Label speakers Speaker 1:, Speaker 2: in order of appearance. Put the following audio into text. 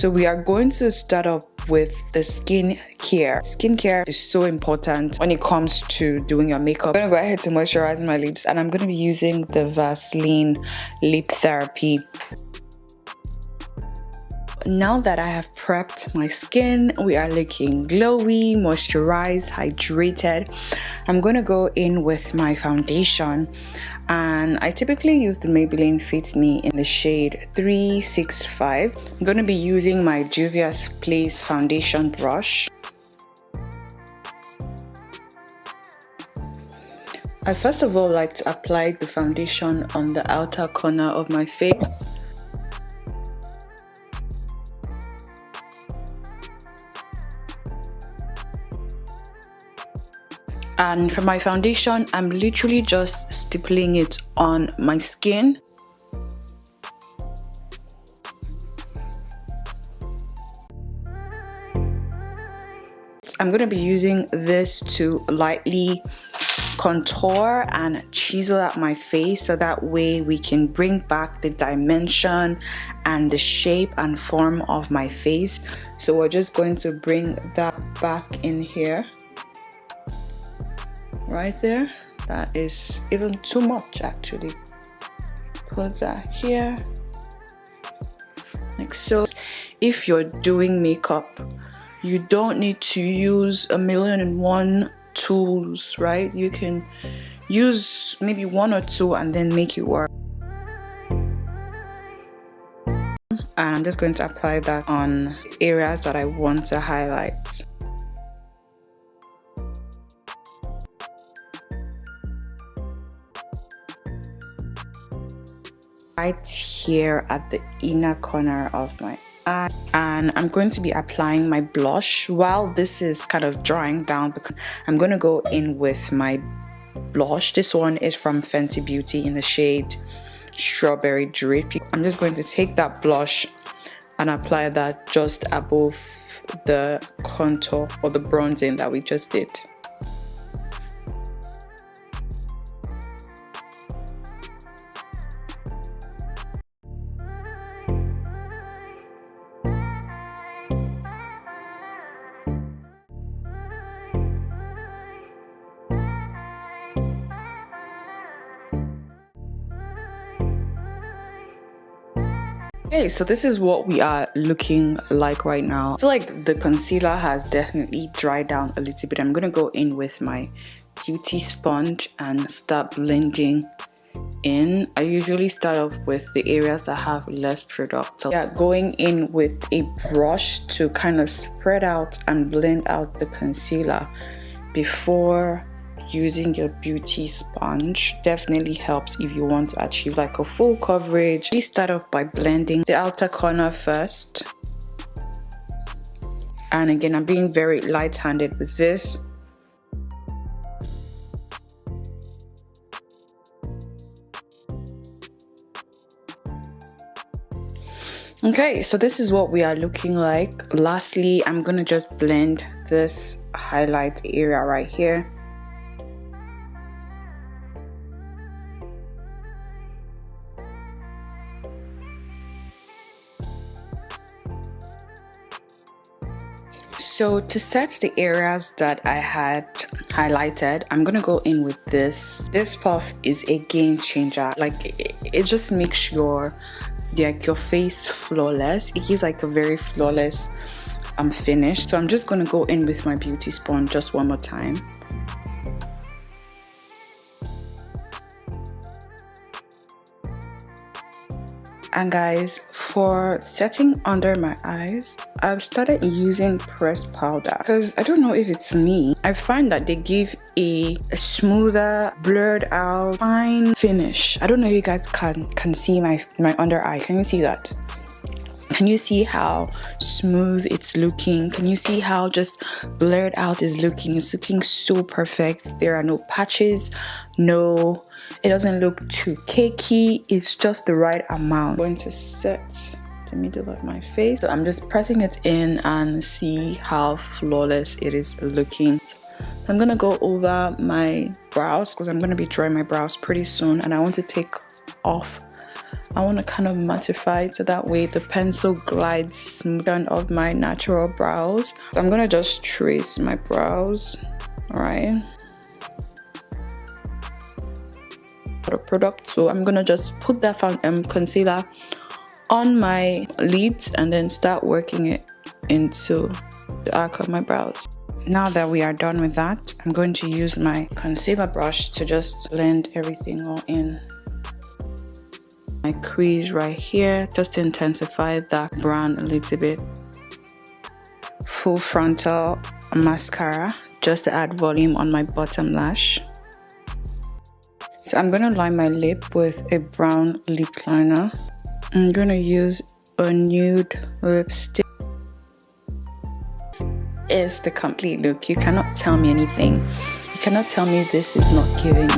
Speaker 1: So we are going to start off with the skincare. Skincare is so important when it comes to doing your makeup. I'm gonna go ahead to moisturize my lips, and I'm gonna be using the Vaseline Lip Therapy. Now that I have prepped my skin, we are looking glowy, moisturized, hydrated. I'm gonna go in with my foundation, and I typically use the Maybelline Fit Me in the shade 365. I'm gonna be using my Juvia's Place foundation brush. I first of all like to apply the foundation on the outer corner of my face. And for my foundation, I'm literally just stippling it on my skin. I'm going to be using this to lightly contour and chisel out my face, so that way we can bring back the dimension and the shape and form of my face. So we're just going to bring that back in here. Right there, that is even too much actually. Put that here, like so. If you're doing makeup, you don't need to use 1,000,001 tools, right? You can use maybe 1 or 2 and then make it work. And I'm just going to apply that on areas that I want to highlight. Right here at the inner corner of my eye, and I'm going to be applying my blush. While this is kind of drying down, because I'm going to go in with my blush. This one is from Fenty Beauty in the shade Strawberry Drip. I'm just going to take that blush and apply that just above the contour or the bronzing that we just did. Okay, so this is what we are looking like right now. I feel like the concealer has definitely dried down a little bit. I'm gonna go in with my beauty sponge and start blending in. I usually start off with the areas that have less product. So yeah, going in with a brush to kind of spread out and blend out the concealer before using your beauty sponge definitely helps if you want to achieve like a full coverage. We start off by blending the outer corner first, and again I'm being very light-handed with this. Okay, so this is what we are looking like. Lastly, I'm gonna just blend this highlight area right here. So to set the areas that I had highlighted, I'm gonna go in with this. This puff is a game changer. Like it just makes your face flawless. It gives like a very flawless finish. So I'm just gonna go in with my beauty sponge just one more time. And guys, for setting under my eyes, I've started using pressed powder because I don't know if it's me. I find that they give a smoother, blurred out, fine finish. I don't know if you guys can see my under eye. Can you see that? Can you see how smooth it's looking? Can you see how just blurred out is looking? It's looking so perfect. There are no patches, it doesn't look too cakey. It's just the right amount. I'm going to set the middle of my face. So I'm just pressing it in and see how flawless it is looking. So I'm gonna go over my brows because I'm gonna be drawing my brows pretty soon, and I want to take off I want to kind of mattify it so that way the pencil glides smooth on off my natural brows. So I'm gonna just trace my brows, right? The product, so I'm gonna just put that concealer on my lids and then start working it into the arc of my brows. Now that we are done with that, I'm going to use my concealer brush to just blend everything all in. My crease right here, just to intensify that brown a little bit. Full frontal mascara, just to add volume on my bottom lash. So I'm going to line my lip with a brown lip liner. I'm going to use a nude lipstick. This is the complete look. You cannot tell me anything. You cannot tell me this is not giving.